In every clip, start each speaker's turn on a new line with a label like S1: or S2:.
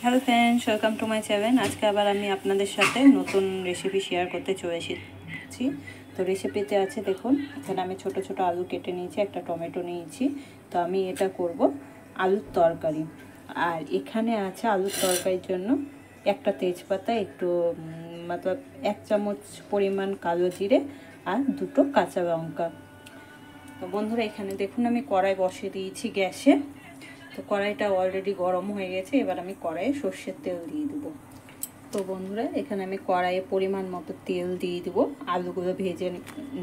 S1: Hello friends, welcome to my channel. আজকে আবার আমি আপনাদের সাথে নতুন রেসিপি শেয়ার করতে চলে এসেছি। তো রেসিপিতে আছে দেখুন, এখানে আমি ছোট ছোট আলু কেটে নিয়েছি, একটা টমেটো নিয়েছি। তো আমি এটা করব আলুর তরকারি। আর এখানে আছে আলুর তরকারির জন্য একটা তেজপাতা, একটু মতলব 1 চামচ পরিমাণ কালো জিরে আর 2টো কাঁচা লঙ্কা। তো বন্ধুরা, এখানে দেখুন আমি কড়াই বসিয়ে দিয়েছি গ্যাসে। তো কড়াইটা অলরেডি গরম হয়ে গেছে। এবার আমি কড়াইয়ে সর্ষের তেল দিয়ে দেবো। তো বন্ধুরা, এখানে আমি কড়াইয়ে পরিমাণ মতো তেল দিয়ে দেবো আলুগুলো ভেজে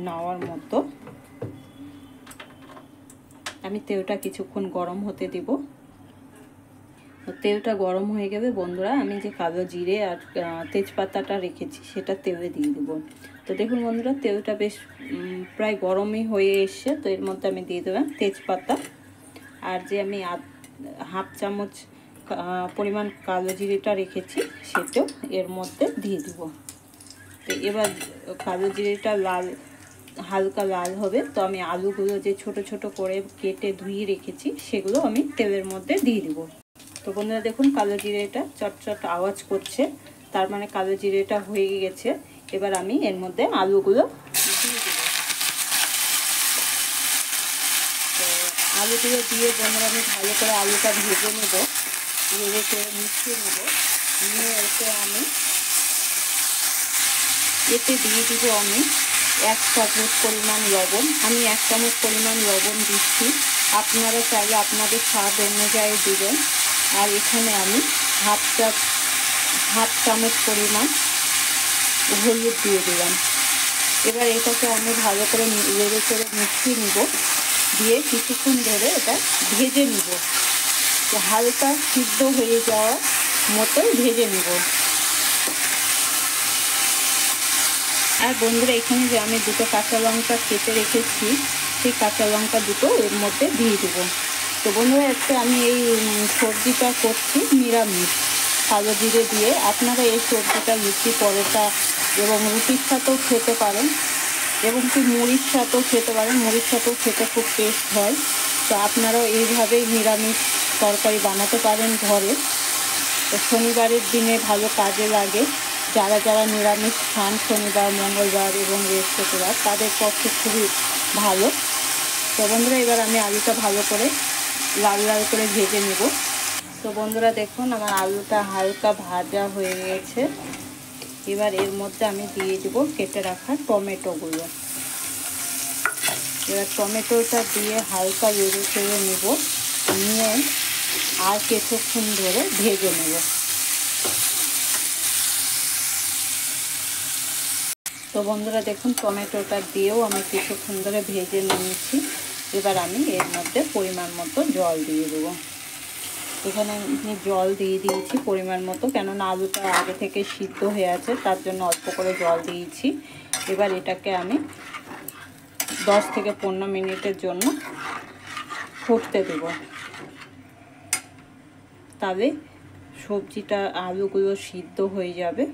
S1: নেওয়ার মতো। আমি তেলটা কিছুক্ষণ গরম হতে দেব। তো তেলটা গরম হয়ে গেলে বন্ধুরা, আমি যে কালো জিরে আর তেজপাতাটা রেখেছি সেটা তেলে দিয়ে দেবো। তো দেখুন বন্ধুরা, তেলটা বেশ প্রায় গরমই হয়ে এসছে। তো এর মধ্যে আমি দিয়ে দেবো তেজপাতা, আর যে আমি হাফ চামচ পরিমাণ কালো জিরেটা রেখেছি সেটাও এর মধ্যে দিয়ে দিব। তো এবার কালো জিরেটা হালকা লাল হবে। তো আমি আলুগুলো যে ছোট ছোট করে কেটে ধুয়ে রেখেছি সেগুলো আমি তেলের মধ্যে দিয়ে দিব। তো বন্ধুরা দেখুন, কালো জিরেটা চটচট আওয়াজ করছে, তার মানে কালো জিরেটা হয়ে গেছে। এবার আমি এর মধ্যে আলুগুলো দিয়ে দেবো। আলুগুলো দিয়ে বন্ধুরা আমি ভালো করে আলুটা ভেজে নেব, ভেজে করে মিশিয়ে নেব। নিয়ে আমি এতে দিয়ে দিব আমি 1 চামচ পরিমাণ লবণ। আমি 1 চামচ পরিমাণ লবণ দিচ্ছি, আপনারা চাইলে আপনাদের স্বাদ অনুযায়ী দেবেন। আর এখানে আমি হাফ চামচ পরিমাণ হলুদ দিয়ে দিলাম। এবার এটাকে আমি ভালো করে নেড়ে করে মিশিয়ে নেব, দিয়ে কিছুক্ষণ ধরে এটা ভেজে নিব। হালকা সিদ্ধ হয়ে যাওয়ার মতো ভেজে নেব। আর বন্ধুরা, এখানে যে আমি 2টো কাঁচা লঙ্কা কেটে রেখেছি সেই কাঁচা লঙ্কা দুটো এর মধ্যে দিয়ে দেবো। তো বন্ধুরা, আজকে আমি এই সবজিটা করছি নিরামিষ কালো জিরে দিয়ে। আপনারা এই সবজিটা লুচি, পরোটা এবং রুটির সাথেও খেতে পারেন, এবং কি মুড়ির সাথেও খেতে পারেন। মুড়ির সাথেও খেতে খুব টেস্ট হয়। তো আপনারাও এইভাবেই নিরামিষ তরকারি বানাতে পারেন ঘরে। তো শনিবারের দিনে ভালো কাজে লাগে। যারা যারা নিরামিষ খান শনিবার, মঙ্গলবার এবং বৃহস্পতিবার, তাদের পক্ষে খুবই ভালো। তো বন্ধুরা, এবার আমি আলুটা ভালো করে লাল লাল করে ভেজে নেব। তো বন্ধুরা দেখুন, আমার আলুটা হালকা ভাজা হয়ে গেছে। এবার এর মধ্যে আমি দিয়ে দেবো কেটে রাখা টমেটোগুলো। এবার টমেটোটা দিয়ে হালকা নেড়ে চেড়ে নেব, নিয়ে আর কিছুক্ষণ ধরে ভেজে নেব। তো বন্ধুরা দেখুন, টমেটোটা দিয়েও আমি কিছুক্ষণ ধরে ভেজে নিয়েছি। এবার আমি এর মধ্যে পরিমাণ মতো জল দিয়ে দেবো। এখানে আমি জল দিয়ে দিয়েছি পরিমাণ মতো, কেননা আলুটা আগে থেকে সিদ্ধ হয়ে আছে, তার জন্য অল্প করে জল দিয়েছি। এবার এটাকে আমি 10 থেকে 15 মিনিটের জন্য ফুটতে দেব। তাহলে সবজিটা আলুগুলো সিদ্ধ হয়ে যাবে।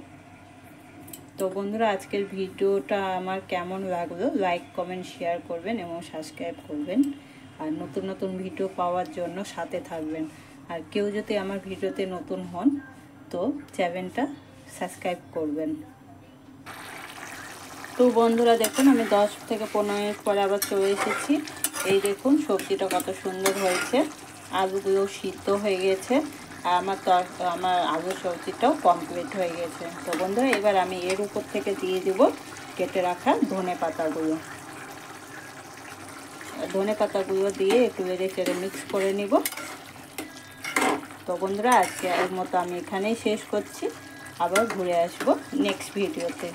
S1: তো বন্ধুরা, আজকের ভিডিওটা আমার কেমন লাগলো লাইক, কমেন্ট, শেয়ার করবেন এবং সাবস্ক্রাইব করবেন। আর নতুন নতুন ভিডিও পাওয়ার জন্য সাথে থাকবেন। আর কেউ যদি আমার ভিডিওতে নতুন হন তো চ্যানেলটা সাবস্ক্রাইব করবেন। তো বন্ধুরা দেখুন, আমি 10 থেকে 15 মিনিট পরে আবার চলে এসেছি। এই দেখুন সবজিটা কত সুন্দর হয়েছে, আলুগুলো সিদ্ধ হয়ে গেছে, আর আমার আলু সবজিটাও কমপ্লিট হয়ে গেছে। তো বন্ধুরা, এবার আমি এর উপর থেকে দিয়ে দেব কেটে রাখা ধনে পাতাগুলো দিয়ে একটু নেড়ে চেড়ে মিক্স করে নিব। তো বন্ধুরা, আজকে এর মতো আমি এখানেই শেষ করছি। আবার ঘুরে আসবো নেক্সট ভিডিওতে।